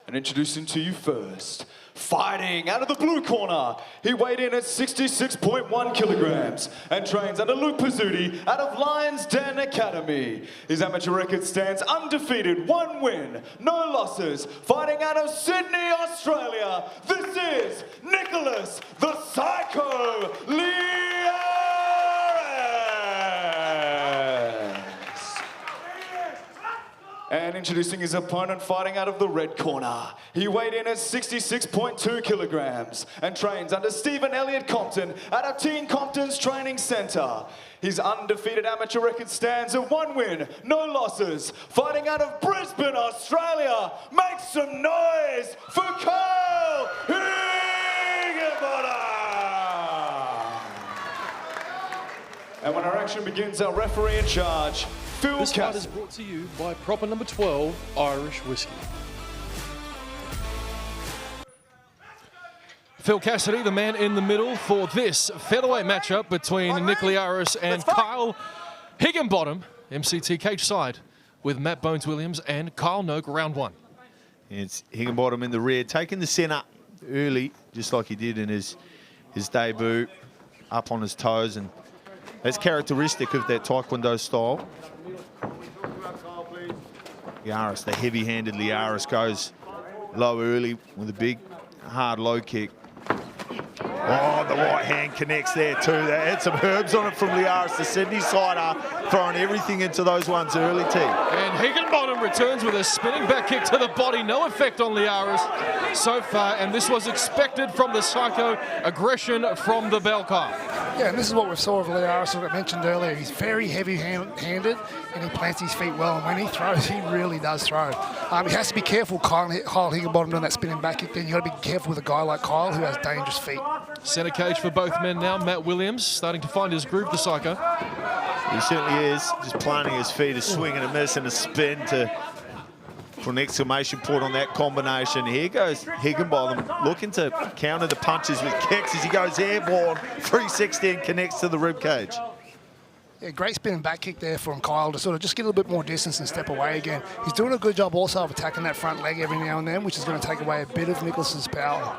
And introducing to you first, fighting out of the blue corner, he weighed in at 66.1 kilograms and trains under Luke Pizzuti out of Lions Den Academy. His amateur record stands undefeated, 1 win, no losses, fighting out of Sydney, Australia. This is Nicholas the Psycho Liaris. And introducing his opponent, fighting out of the red corner. He weighed in at 66.2 kilograms and trains under Stephen Elliott Compton out of Teen Compton's Training Centre. His undefeated amateur record stands at 1 win, no losses, fighting out of Brisbane, Australia. Make some noise for Kyle Higginbotham! And when our action begins, our referee in charge, This fight is brought to you by proper number 12 Irish whiskey. Phil Cassidy, the man in the middle for this featherweight matchup between Nick Liaris and Kyle Higginbotham, MCT cage side, with Matt Bones Williams and Kyle Noak, round 1. It's Higginbotham in the rear, taking the centre early, just like he did in his debut, up on his toes, and that's characteristic of that Taekwondo style. Liaris, the heavy-handed Liaris, goes low early with a big, hard low kick. Oh, the right hand connects there too. They had some herbs on it from Liaris, the Sydney sider, throwing everything into those ones early, T. And Higginbotham returns with a spinning back kick to the body. No effect on Liaris so far, and this was expected from the Psycho. Aggression from the bell cow. Yeah, and this is what we saw of Liaris, as I mentioned earlier. He's very heavy-handed, and he plants his feet well. And when he throws, he really does throw. He has to be careful, Kyle Higginbotham, doing that spinning back kick. Then you got to be careful with a guy like Kyle, who has dangerous feet. Centre cage for both men now. Matt Williams starting to find his groove, the Psycho. He certainly is, just planting his feet, a swing and a miss and a spin to put an exclamation point on that combination. Here goes Higginbotham looking to counter the punches with kicks as he goes airborne, 360 and connects to the ribcage. Yeah, great spinning back kick there from Kyle to sort of just get a little bit more distance and step away again. He's doing a good job also of attacking that front leg every now and then, which is going to take away a bit of Nicholas's power.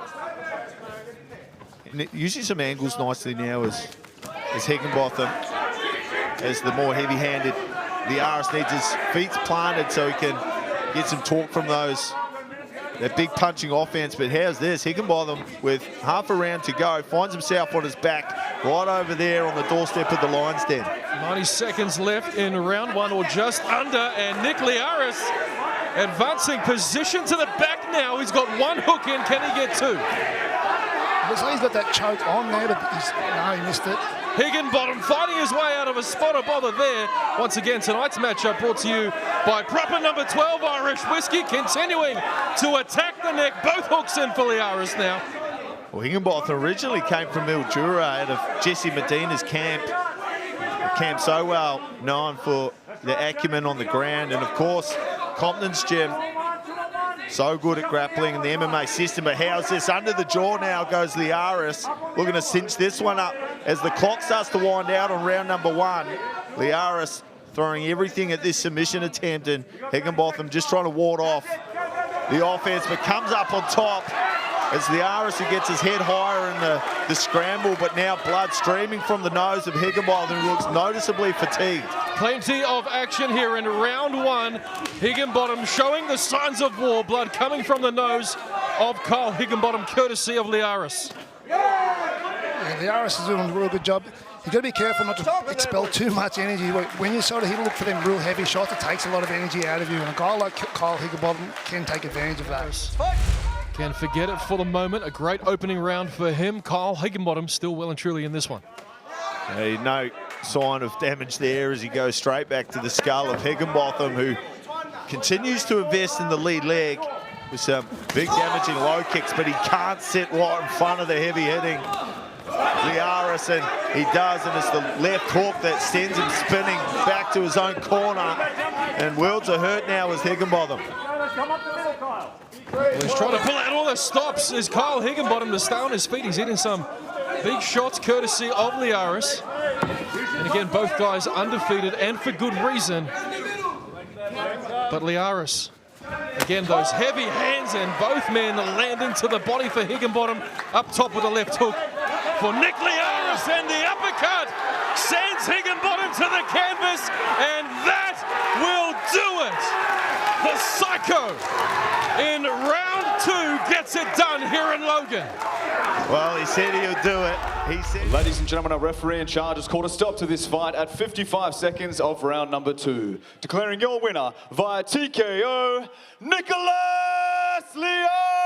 And using some angles nicely now as Higginbotham, as the more heavy-handed Liaris needs his feet planted so he can get some torque from that big punching offense. But how's this? Higginbotham, with half a round to go, finds himself on his back right over there on the doorstep of the Lions Den. 90 seconds left in round 1, or just under, and Nick Liaris advancing position to the back now. He's got 1 hook in. Can he get 2? Looks like he's got that choke on there, but he missed it. Higginbotham fighting his way out of a spot of bother there. Once again, tonight's matchup brought to you by proper number 12 Irish whiskey, continuing to attack the neck. Both hooks in for Liaris now. Well, Higginbotham originally came from Mildura out of Jesse Medina's camp. A camp so well known for the acumen on the ground, and of course, Compton's gym. So good at grappling in the MMA system, but how's this? Under the jaw now goes Liaris, looking to cinch this one up as the clock starts to wind out on round number 1. Liaris throwing everything at this submission attempt, and Higginbotham just trying to ward off the offense, but comes up on top as Liaris, who gets his head higher in the scramble, but now blood streaming from the nose of Higginbotham, who looks noticeably fatigued. Plenty of action here in round 1. Higginbotham showing the signs of war, blood coming from the nose of Kyle Higginbotham, courtesy of Liaris. Yeah, Liaris is doing a real good job. You've got to be careful not to expel too much energy. When you sort of look for them real heavy shots, it takes a lot of energy out of you, and a guy like Kyle Higginbotham can take advantage of that. Can forget it for the moment. A great opening round for him. Kyle Higginbotham still well and truly in this one. No sign of damage there as he goes straight back to the skull of Higginbotham, who continues to invest in the lead leg with some big damaging low kicks, but he can't sit right in front of the heavy hitting Liaris, and he does, and it's the left hook that sends him spinning back to his own corner, and worlds are hurt now as Higginbotham. Well, he's trying to pull out all the stops. Is Kyle Higginbotham to stay on his feet? He's hitting some big shots courtesy of Liaris. And again, both guys undefeated and for good reason. But Liaris Again, those heavy hands, and both men landing to the body for Higginbotham. Up top with a left hook for Nick Liaris, and the uppercut sends Higginbotham to the canvas, and that will do it. The Psycho in round 2 gets it done here in Logan. Well, he said he'll do it. He said. Ladies and gentlemen, our referee in charge has called a stop to this fight at 55 seconds of round number 2. Declaring your winner via TKO, Nicholas Liaris!